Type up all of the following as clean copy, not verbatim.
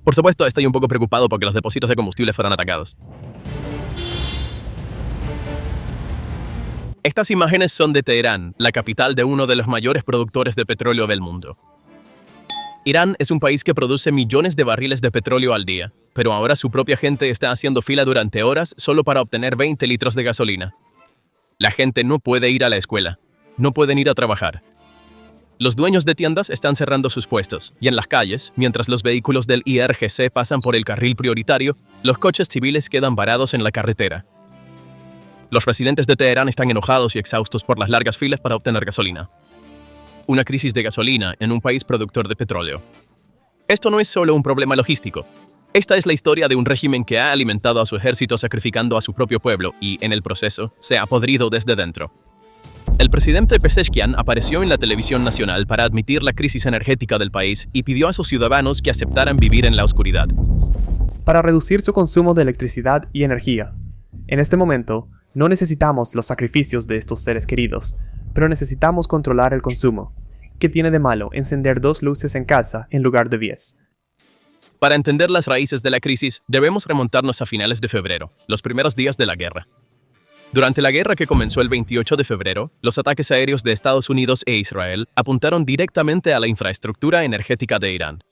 Por supuesto, estoy un poco preocupado porque los depósitos de combustible fueron atacados. Estas imágenes son de Teherán, la capital de uno de los mayores productores de petróleo del mundo. Irán es un país que produce millones de barriles de petróleo al día, pero ahora su propia gente está haciendo fila durante horas solo para obtener 20 litros de gasolina. La gente no puede ir a la escuela, no pueden ir a trabajar. Los dueños de tiendas están cerrando sus puestos, y en las calles, mientras los vehículos del IRGC pasan por el carril prioritario, los coches civiles quedan varados en la carretera. Los residentes de Teherán están enojados y exhaustos por las largas filas para obtener gasolina. Una crisis de gasolina en un país productor de petróleo. Esto no es solo un problema logístico. Esta es la historia de un régimen que ha alimentado a su ejército sacrificando a su propio pueblo y, en el proceso, se ha podrido desde dentro. El presidente Pezeshkian apareció en la televisión nacional para admitir la crisis energética del país y pidió a sus ciudadanos que aceptaran vivir en la oscuridad. Para reducir su consumo de electricidad y energía. En este momento, no necesitamos los sacrificios de estos seres queridos, pero necesitamos controlar el consumo. ¿Qué tiene de malo encender 2 luces en casa en lugar de 10? Para entender las raíces de la crisis, debemos remontarnos a finales de febrero, los primeros días de la guerra. Durante la guerra que comenzó el 28 de febrero, los ataques aéreos de Estados Unidos e Israel apuntaron directamente a la infraestructura energética de Irán.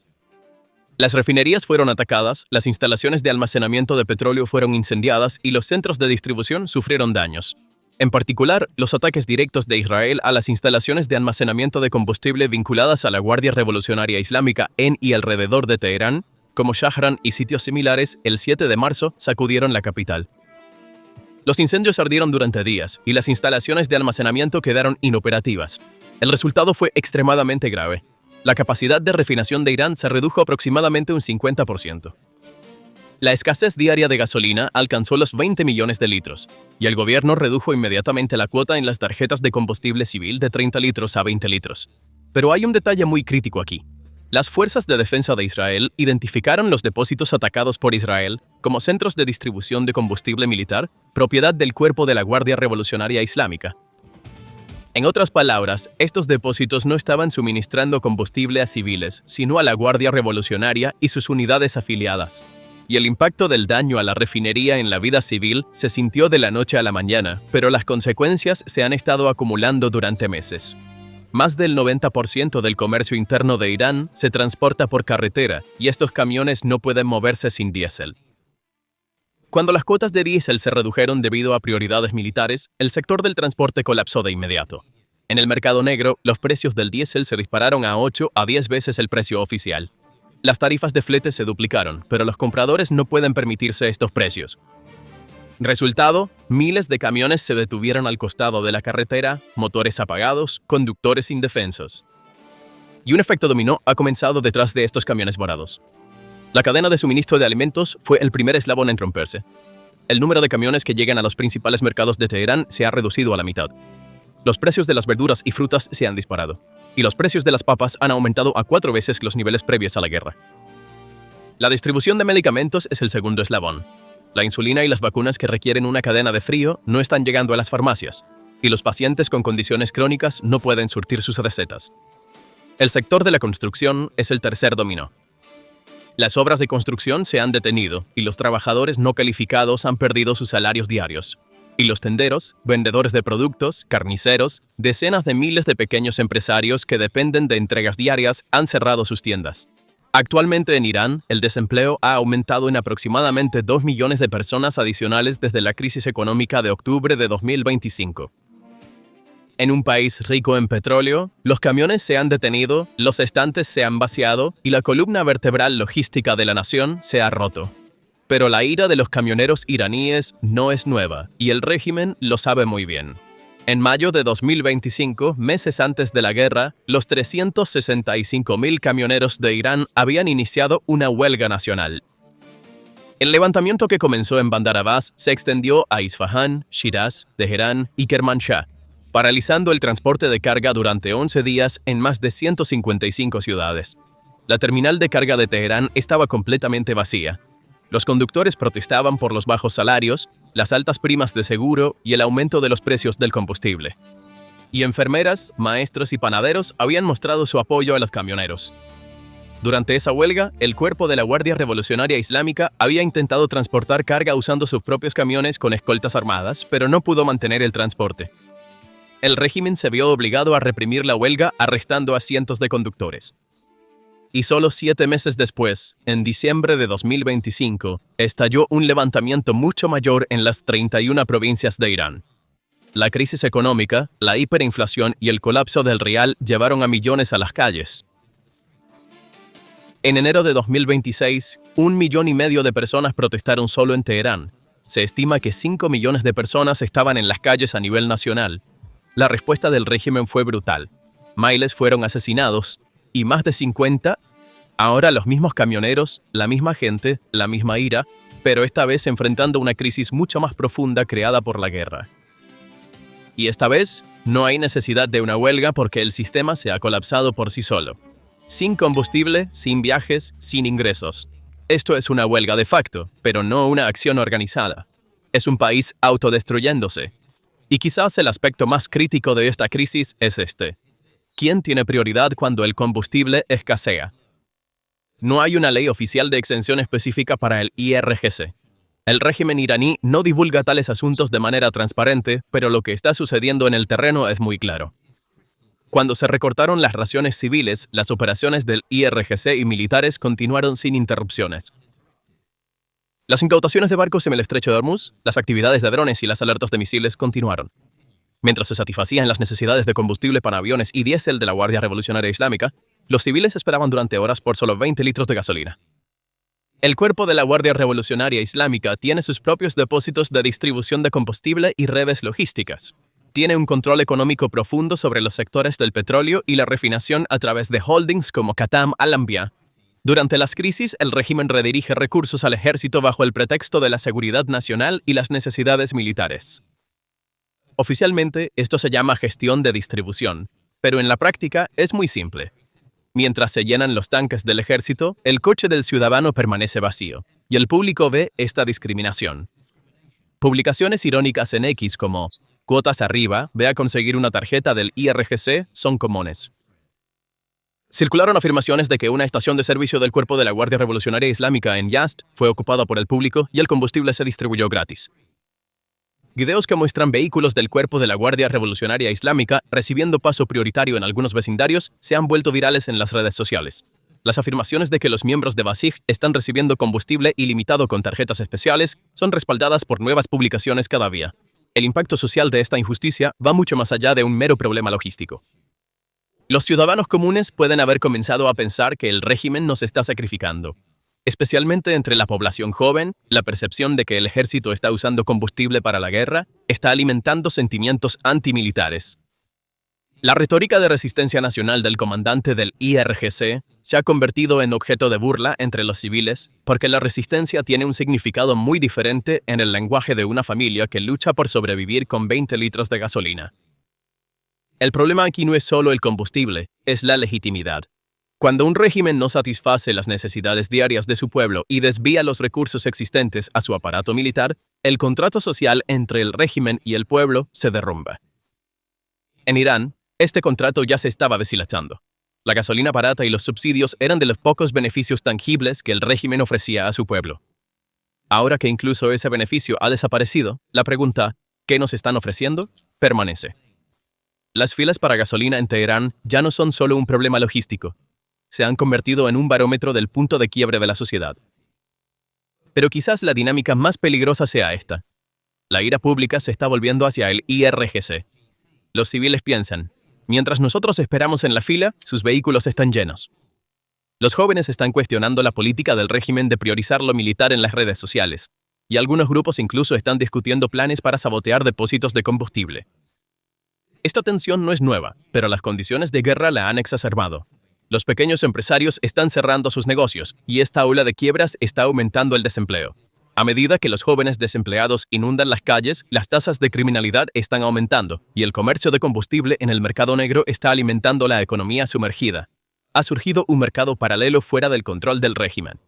Las refinerías fueron atacadas, las instalaciones de almacenamiento de petróleo fueron incendiadas y los centros de distribución sufrieron daños. En particular, los ataques directos de Israel a las instalaciones de almacenamiento de combustible vinculadas a la Guardia Revolucionaria Islámica en y alrededor de Teherán, como Shahran y sitios similares, el 7 de marzo sacudieron la capital. Los incendios ardieron durante días y las instalaciones de almacenamiento quedaron inoperativas. El resultado fue extremadamente grave. La capacidad de refinación de Irán se redujo aproximadamente un 50%. La escasez diaria de gasolina alcanzó los 20 millones de litros, y el gobierno redujo inmediatamente la cuota en las tarjetas de combustible civil de 30 litros a 20 litros. Pero hay un detalle muy crítico aquí. Las fuerzas de defensa de Israel identificaron los depósitos atacados por Israel como centros de distribución de combustible militar, propiedad del Cuerpo de la Guardia Revolucionaria Islámica. En otras palabras, estos depósitos no estaban suministrando combustible a civiles, sino a la Guardia Revolucionaria y sus unidades afiliadas. Y el impacto del daño a la refinería en la vida civil se sintió de la noche a la mañana, pero las consecuencias se han estado acumulando durante meses. Más del 90% del comercio interno de Irán se transporta por carretera y estos camiones no pueden moverse sin diésel. Cuando las cuotas de diésel se redujeron debido a prioridades militares, el sector del transporte colapsó de inmediato. En el mercado negro, los precios del diésel se dispararon a 8 a 10 veces el precio oficial. Las tarifas de flete se duplicaron, pero los compradores no pueden permitirse estos precios. Resultado, miles de camiones se detuvieron al costado de la carretera, motores apagados, conductores indefensos. Y un efecto dominó ha comenzado detrás de estos camiones varados. La cadena de suministro de alimentos fue el primer eslabón en romperse. El número de camiones que llegan a los principales mercados de Teherán se ha reducido a la mitad. Los precios de las verduras y frutas se han disparado, y los precios de las papas han aumentado a 4 veces los niveles previos a la guerra. La distribución de medicamentos es el segundo eslabón. La insulina y las vacunas que requieren una cadena de frío no están llegando a las farmacias, y los pacientes con condiciones crónicas no pueden surtir sus recetas. El sector de la construcción es el tercer dominó. Las obras de construcción se han detenido y los trabajadores no calificados han perdido sus salarios diarios. Y los tenderos, vendedores de productos, carniceros, decenas de miles de pequeños empresarios que dependen de entregas diarias han cerrado sus tiendas. Actualmente en Irán, el desempleo ha aumentado en aproximadamente 2 millones de personas adicionales desde la crisis económica de octubre de 2025. En un país rico en petróleo, los camiones se han detenido, los estantes se han vaciado y la columna vertebral logística de la nación se ha roto. Pero la ira de los camioneros iraníes no es nueva, y el régimen lo sabe muy bien. En mayo de 2025, meses antes de la guerra, los 365.000 camioneros de Irán habían iniciado una huelga nacional. El levantamiento que comenzó en Bandar Abbas se extendió a Isfahán, Shiraz, Teherán y Kermanshah, paralizando el transporte de carga durante 11 días en más de 155 ciudades. La terminal de carga de Teherán estaba completamente vacía. Los conductores protestaban por los bajos salarios, las altas primas de seguro y el aumento de los precios del combustible. Y enfermeras, maestros y panaderos habían mostrado su apoyo a los camioneros. Durante esa huelga, el cuerpo de la Guardia Revolucionaria Islámica había intentado transportar carga usando sus propios camiones con escoltas armadas, pero no pudo mantener el transporte. El régimen se vio obligado a reprimir la huelga arrestando a cientos de conductores. Y solo 7 meses después, en diciembre de 2025, estalló un levantamiento mucho mayor en las 31 provincias de Irán. La crisis económica, la hiperinflación y el colapso del rial llevaron a millones a las calles. En enero de 2026, 1,5 millones de personas protestaron solo en Teherán. Se estima que 5 millones de personas estaban en las calles a nivel nacional. La respuesta del régimen fue brutal. Miles fueron asesinados y más de 50. Ahora los mismos camioneros, la misma gente, la misma ira, pero esta vez enfrentando una crisis mucho más profunda creada por la guerra. Y esta vez no hay necesidad de una huelga porque el sistema se ha colapsado por sí solo. Sin combustible, sin viajes, sin ingresos. Esto es una huelga de facto, pero no una acción organizada. Es un país autodestruyéndose. Y quizás el aspecto más crítico de esta crisis es este. ¿Quién tiene prioridad cuando el combustible escasea? No hay una ley oficial de exención específica para el IRGC. El régimen iraní no divulga tales asuntos de manera transparente, pero lo que está sucediendo en el terreno es muy claro. Cuando se recortaron las raciones civiles, las operaciones del IRGC y militares continuaron sin interrupciones. Las incautaciones de barcos en el estrecho de Hormuz, las actividades de drones y las alertas de misiles continuaron. Mientras se satisfacían las necesidades de combustible para aviones y diésel de la Guardia Revolucionaria Islámica, los civiles esperaban durante horas por solo 20 litros de gasolina. El cuerpo de la Guardia Revolucionaria Islámica tiene sus propios depósitos de distribución de combustible y redes logísticas. Tiene un control económico profundo sobre los sectores del petróleo y la refinación a través de holdings como Khatam Al-Anbiya. Durante las crisis, el régimen redirige recursos al ejército bajo el pretexto de la seguridad nacional y las necesidades militares. Oficialmente, esto se llama gestión de distribución, pero en la práctica es muy simple. Mientras se llenan los tanques del ejército, el coche del ciudadano permanece vacío, y el público ve esta discriminación. Publicaciones irónicas en X como «Cuotas arriba, ve a conseguir una tarjeta del IRGC» son comunes. Circularon afirmaciones de que una estación de servicio del cuerpo de la Guardia Revolucionaria Islámica en Yazd fue ocupada por el público y el combustible se distribuyó gratis. Videos que muestran vehículos del cuerpo de la Guardia Revolucionaria Islámica recibiendo paso prioritario en algunos vecindarios se han vuelto virales en las redes sociales. Las afirmaciones de que los miembros de Basij están recibiendo combustible ilimitado con tarjetas especiales son respaldadas por nuevas publicaciones cada día. El impacto social de esta injusticia va mucho más allá de un mero problema logístico. Los ciudadanos comunes pueden haber comenzado a pensar que el régimen nos está sacrificando. Especialmente entre la población joven, la percepción de que el ejército está usando combustible para la guerra está alimentando sentimientos antimilitares. La retórica de resistencia nacional del comandante del IRGC se ha convertido en objeto de burla entre los civiles porque la resistencia tiene un significado muy diferente en el lenguaje de una familia que lucha por sobrevivir con 20 litros de gasolina. El problema aquí no es solo el combustible, es la legitimidad. Cuando un régimen no satisface las necesidades diarias de su pueblo y desvía los recursos existentes a su aparato militar, el contrato social entre el régimen y el pueblo se derrumba. En Irán, este contrato ya se estaba deshilachando. La gasolina barata y los subsidios eran de los pocos beneficios tangibles que el régimen ofrecía a su pueblo. Ahora que incluso ese beneficio ha desaparecido, la pregunta ¿qué nos están ofreciendo?, permanece. Las filas para gasolina en Teherán ya no son solo un problema logístico. Se han convertido en un barómetro del punto de quiebre de la sociedad. Pero quizás la dinámica más peligrosa sea esta. La ira pública se está volviendo hacia el IRGC. Los civiles piensan, mientras nosotros esperamos en la fila, sus vehículos están llenos. Los jóvenes están cuestionando la política del régimen de priorizar lo militar en las redes sociales, y algunos grupos incluso están discutiendo planes para sabotear depósitos de combustible. Esta tensión no es nueva, pero las condiciones de guerra la han exacerbado. Los pequeños empresarios están cerrando sus negocios y esta ola de quiebras está aumentando el desempleo. A medida que los jóvenes desempleados inundan las calles, las tasas de criminalidad están aumentando y el comercio de combustible en el mercado negro está alimentando la economía sumergida. Ha surgido un mercado paralelo fuera del control del régimen.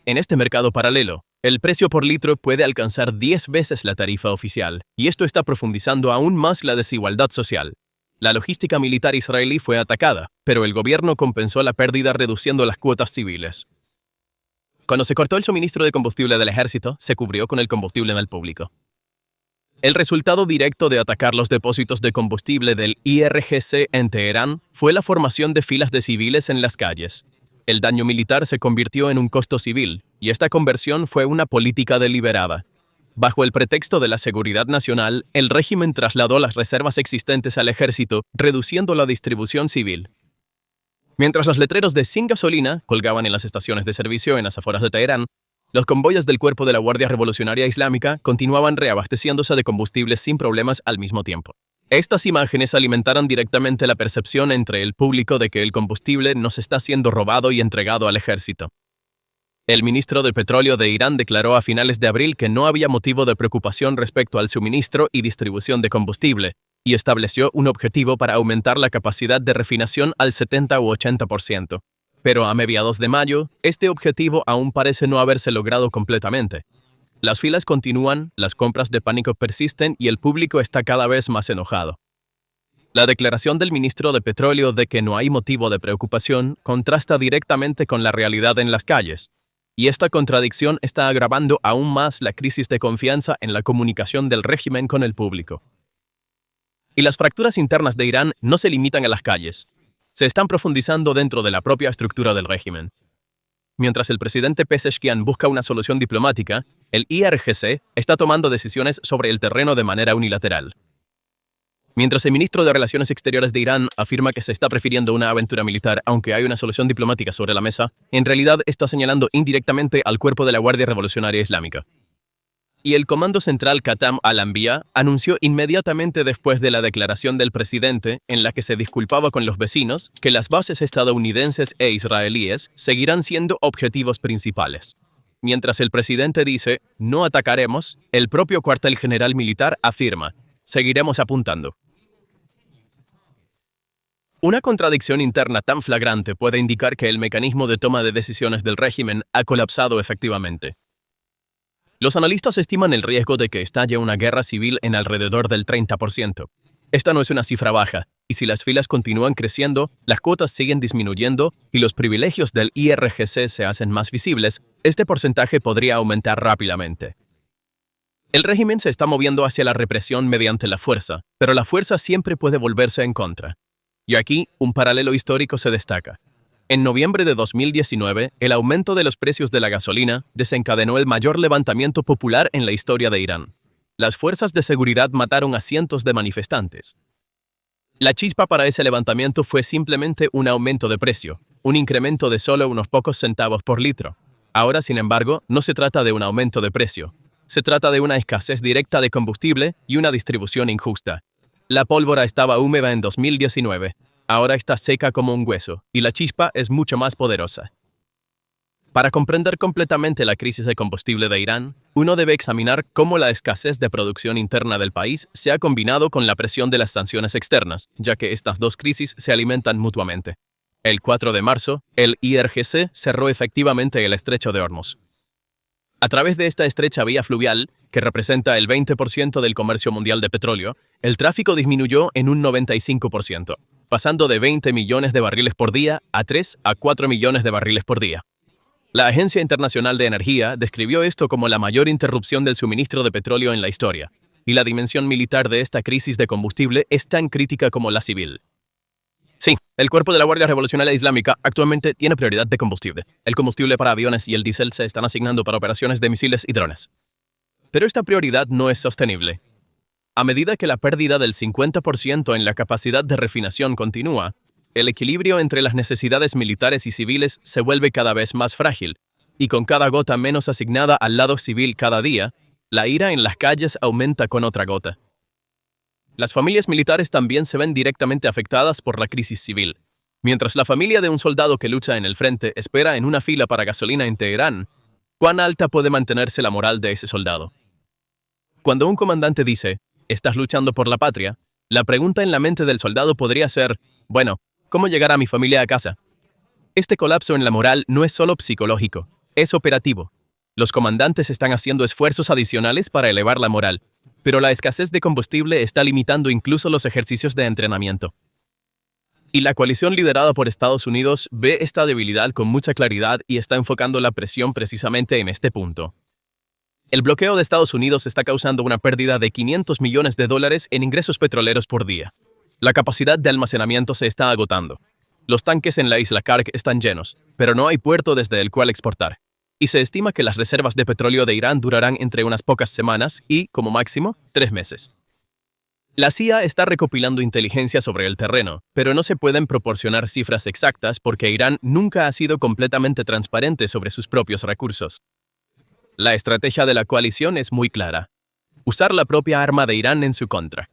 En este mercado paralelo, el precio por litro puede alcanzar 10 veces la tarifa oficial, y esto está profundizando aún más la desigualdad social. La logística militar israelí fue atacada, pero el gobierno compensó la pérdida reduciendo las cuotas civiles. Cuando se cortó el suministro de combustible del ejército, se cubrió con el combustible en el público. El resultado directo de atacar los depósitos de combustible del IRGC en Teherán fue la formación de filas de civiles en las calles. El daño militar se convirtió en un costo civil, y esta conversión fue una política deliberada. Bajo el pretexto de la seguridad nacional, el régimen trasladó las reservas existentes al ejército, reduciendo la distribución civil. Mientras los letreros de sin gasolina colgaban en las estaciones de servicio en las afueras de Teherán, los convoyes del Cuerpo de la Guardia Revolucionaria Islámica continuaban reabasteciéndose de combustibles sin problemas al mismo tiempo. Estas imágenes alimentaron directamente la percepción entre el público de que el combustible nos está siendo robado y entregado al ejército. El ministro de Petróleo de Irán declaró a finales de abril que no había motivo de preocupación respecto al suministro y distribución de combustible, y estableció un objetivo para aumentar la capacidad de refinación al 70 u 80%. Pero a mediados de mayo, este objetivo aún parece no haberse logrado completamente. Las filas continúan, las compras de pánico persisten y el público está cada vez más enojado. La declaración del ministro de Petróleo de que no hay motivo de preocupación contrasta directamente con la realidad en las calles. Y esta contradicción está agravando aún más la crisis de confianza en la comunicación del régimen con el público. Y las fracturas internas de Irán no se limitan a las calles. Se están profundizando dentro de la propia estructura del régimen. Mientras el presidente Pezeshkian busca una solución diplomática, el IRGC está tomando decisiones sobre el terreno de manera unilateral. Mientras el ministro de Relaciones Exteriores de Irán afirma que se está prefiriendo una aventura militar aunque hay una solución diplomática sobre la mesa, en realidad está señalando indirectamente al Cuerpo de la Guardia Revolucionaria Islámica. Y el Comando Central Qatam al-Anbiya anunció inmediatamente después de la declaración del presidente, en la que se disculpaba con los vecinos, que las bases estadounidenses e israelíes seguirán siendo objetivos principales. Mientras el presidente dice, no atacaremos, el propio cuartel general militar afirma, seguiremos apuntando. Una contradicción interna tan flagrante puede indicar que el mecanismo de toma de decisiones del régimen ha colapsado efectivamente. Los analistas estiman el riesgo de que estalle una guerra civil en alrededor del 30%. Esta no es una cifra baja, y si las filas continúan creciendo, las cuotas siguen disminuyendo y los privilegios del IRGC se hacen más visibles, este porcentaje podría aumentar rápidamente. El régimen se está moviendo hacia la represión mediante la fuerza, pero la fuerza siempre puede volverse en contra. Y aquí, un paralelo histórico se destaca. En noviembre de 2019, el aumento de los precios de la gasolina desencadenó el mayor levantamiento popular en la historia de Irán. Las fuerzas de seguridad mataron a cientos de manifestantes. La chispa para ese levantamiento fue simplemente un aumento de precio, un incremento de solo unos pocos centavos por litro. Ahora, sin embargo, no se trata de un aumento de precio. Se trata de una escasez directa de combustible y una distribución injusta. La pólvora estaba húmeda en 2019. Ahora está seca como un hueso, y la chispa es mucho más poderosa. Para comprender completamente la crisis de combustible de Irán, uno debe examinar cómo la escasez de producción interna del país se ha combinado con la presión de las sanciones externas, ya que estas dos crisis se alimentan mutuamente. El 4 de marzo, el IRGC cerró efectivamente el estrecho de Hormuz. A través de esta estrecha vía fluvial, que representa el 20% del comercio mundial de petróleo, el tráfico disminuyó en un 95%, pasando de 20 millones de barriles por día a 3 a 4 millones de barriles por día. La Agencia Internacional de Energía describió esto como la mayor interrupción del suministro de petróleo en la historia, y la dimensión militar de esta crisis de combustible es tan crítica como la civil. Sí, el Cuerpo de la Guardia Revolucionaria Islámica actualmente tiene prioridad de combustible. El combustible para aviones y el diésel se están asignando para operaciones de misiles y drones. Pero esta prioridad no es sostenible. A medida que la pérdida del 50% en la capacidad de refinación continúa, el equilibrio entre las necesidades militares y civiles se vuelve cada vez más frágil, y con cada gota menos asignada al lado civil cada día, la ira en las calles aumenta con otra gota. Las familias militares también se ven directamente afectadas por la crisis civil. Mientras la familia de un soldado que lucha en el frente espera en una fila para gasolina en Teherán, ¿cuán alta puede mantenerse la moral de ese soldado? Cuando un comandante dice, ¿estás luchando por la patria?, la pregunta en la mente del soldado podría ser, bueno, ¿cómo llegar a mi familia a casa? Este colapso en la moral no es solo psicológico, es operativo. Los comandantes están haciendo esfuerzos adicionales para elevar la moral. Pero la escasez de combustible está limitando incluso los ejercicios de entrenamiento. Y la coalición liderada por Estados Unidos ve esta debilidad con mucha claridad y está enfocando la presión precisamente en este punto. El bloqueo de Estados Unidos está causando una pérdida de $500 millones en ingresos petroleros por día. La capacidad de almacenamiento se está agotando. Los tanques en la isla Kark están llenos, pero no hay puerto desde el cual exportar. Y se estima que las reservas de petróleo de Irán durarán entre unas pocas semanas y, como máximo, 3 meses. La CIA está recopilando inteligencia sobre el terreno, pero no se pueden proporcionar cifras exactas porque Irán nunca ha sido completamente transparente sobre sus propios recursos. La estrategia de la coalición es muy clara: usar la propia arma de Irán en su contra.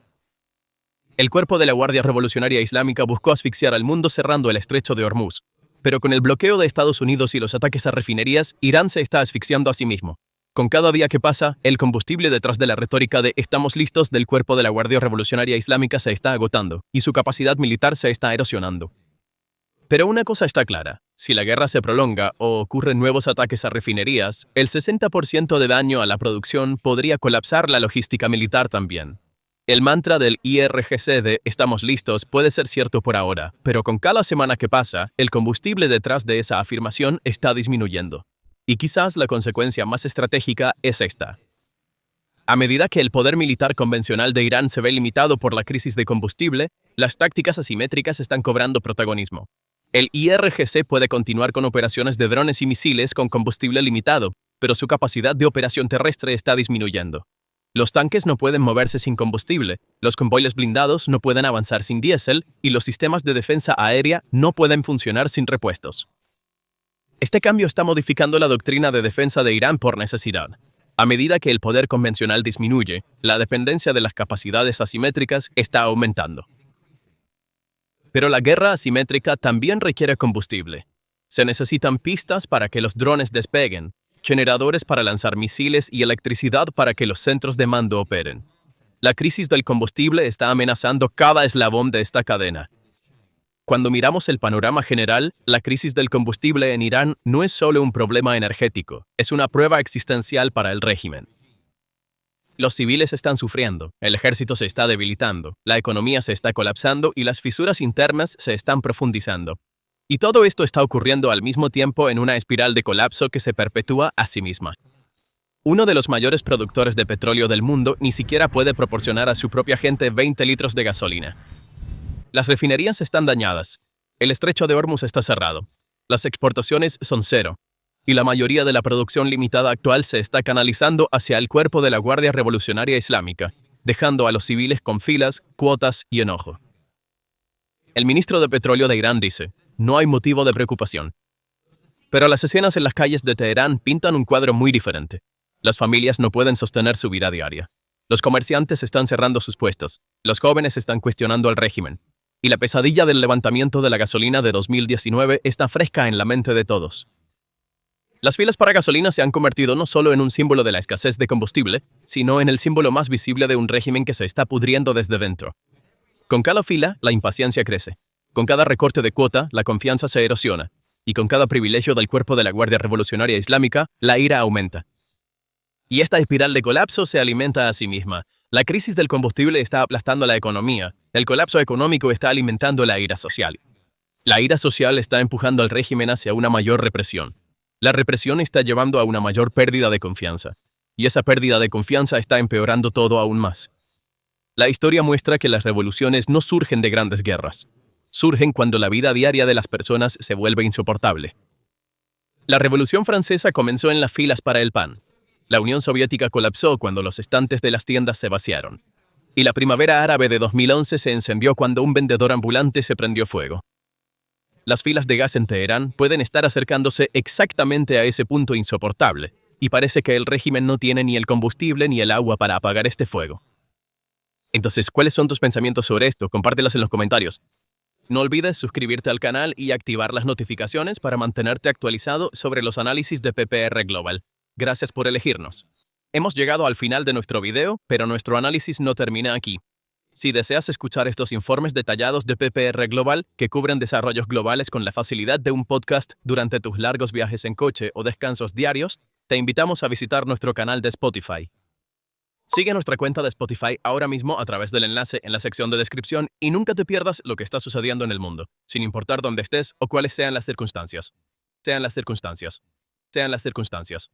El cuerpo de la Guardia Revolucionaria Islámica buscó asfixiar al mundo cerrando el estrecho de Hormuz, pero con el bloqueo de Estados Unidos y los ataques a refinerías, Irán se está asfixiando a sí mismo. Con cada día que pasa, el combustible detrás de la retórica de «estamos listos» del cuerpo de la Guardia Revolucionaria Islámica se está agotando, y su capacidad militar se está erosionando. Pero una cosa está clara: si la guerra se prolonga o ocurren nuevos ataques a refinerías, el 60% de daño a la producción podría colapsar la logística militar también. El mantra del IRGC de «estamos listos» puede ser cierto por ahora, pero con cada semana que pasa, el combustible detrás de esa afirmación está disminuyendo. Y quizás la consecuencia más estratégica es esta. A medida que el poder militar convencional de Irán se ve limitado por la crisis de combustible, las tácticas asimétricas están cobrando protagonismo. El IRGC puede continuar con operaciones de drones y misiles con combustible limitado, pero su capacidad de operación terrestre está disminuyendo. Los tanques no pueden moverse sin combustible, los convoyes blindados no pueden avanzar sin diésel y los sistemas de defensa aérea no pueden funcionar sin repuestos. Este cambio está modificando la doctrina de defensa de Irán por necesidad. A medida que el poder convencional disminuye, la dependencia de las capacidades asimétricas está aumentando. Pero la guerra asimétrica también requiere combustible. Se necesitan pistas para que los drones despeguen, generadores para lanzar misiles y electricidad para que los centros de mando operen. La crisis del combustible está amenazando cada eslabón de esta cadena. Cuando miramos el panorama general, la crisis del combustible en Irán no es solo un problema energético, es una prueba existencial para el régimen. Los civiles están sufriendo, el ejército se está debilitando, la economía se está colapsando y las fisuras internas se están profundizando. Y todo esto está ocurriendo al mismo tiempo en una espiral de colapso que se perpetúa a sí misma. Uno de los mayores productores de petróleo del mundo ni siquiera puede proporcionar a su propia gente 20 litros de gasolina. Las refinerías están dañadas, el estrecho de Hormuz está cerrado, las exportaciones son cero, y la mayoría de la producción limitada actual se está canalizando hacia el cuerpo de la Guardia Revolucionaria Islámica, dejando a los civiles con filas, cuotas y enojo. El ministro de Petróleo de Irán dice: no hay motivo de preocupación. Pero las escenas en las calles de Teherán pintan un cuadro muy diferente. Las familias no pueden sostener su vida diaria. Los comerciantes están cerrando sus puestos. Los jóvenes están cuestionando al régimen. Y la pesadilla del levantamiento de la gasolina de 2019 está fresca en la mente de todos. Las filas para gasolina se han convertido no solo en un símbolo de la escasez de combustible, sino en el símbolo más visible de un régimen que se está pudriendo desde dentro. Con cada fila, la impaciencia crece. Con cada recorte de cuota, la confianza se erosiona. Y con cada privilegio del cuerpo de la Guardia Revolucionaria Islámica, la ira aumenta. Y esta espiral de colapso se alimenta a sí misma. La crisis del combustible está aplastando la economía. El colapso económico está alimentando la ira social. La ira social está empujando al régimen hacia una mayor represión. La represión está llevando a una mayor pérdida de confianza. Y esa pérdida de confianza está empeorando todo aún más. La historia muestra que las revoluciones no surgen de grandes guerras. Surgen cuando la vida diaria de las personas se vuelve insoportable. La Revolución Francesa comenzó en las filas para el pan. La Unión Soviética colapsó cuando los estantes de las tiendas se vaciaron. Y la Primavera Árabe de 2011 se encendió cuando un vendedor ambulante se prendió fuego. Las filas de gas en Teherán pueden estar acercándose exactamente a ese punto insoportable, y parece que el régimen no tiene ni el combustible ni el agua para apagar este fuego. Entonces, ¿cuáles son tus pensamientos sobre esto? Compártelas en los comentarios. No olvides suscribirte al canal y activar las notificaciones para mantenerte actualizado sobre los análisis de PPR Global. Gracias por elegirnos. Hemos llegado al final de nuestro video, pero nuestro análisis no termina aquí. Si deseas escuchar estos informes detallados de PPR Global que cubren desarrollos globales con la facilidad de un podcast durante tus largos viajes en coche o descansos diarios, te invitamos a visitar nuestro canal de Spotify. Sigue nuestra cuenta de Spotify ahora mismo a través del enlace en la sección de descripción y nunca te pierdas lo que está sucediendo en el mundo, sin importar dónde estés o cuáles sean las circunstancias. Sean las circunstancias.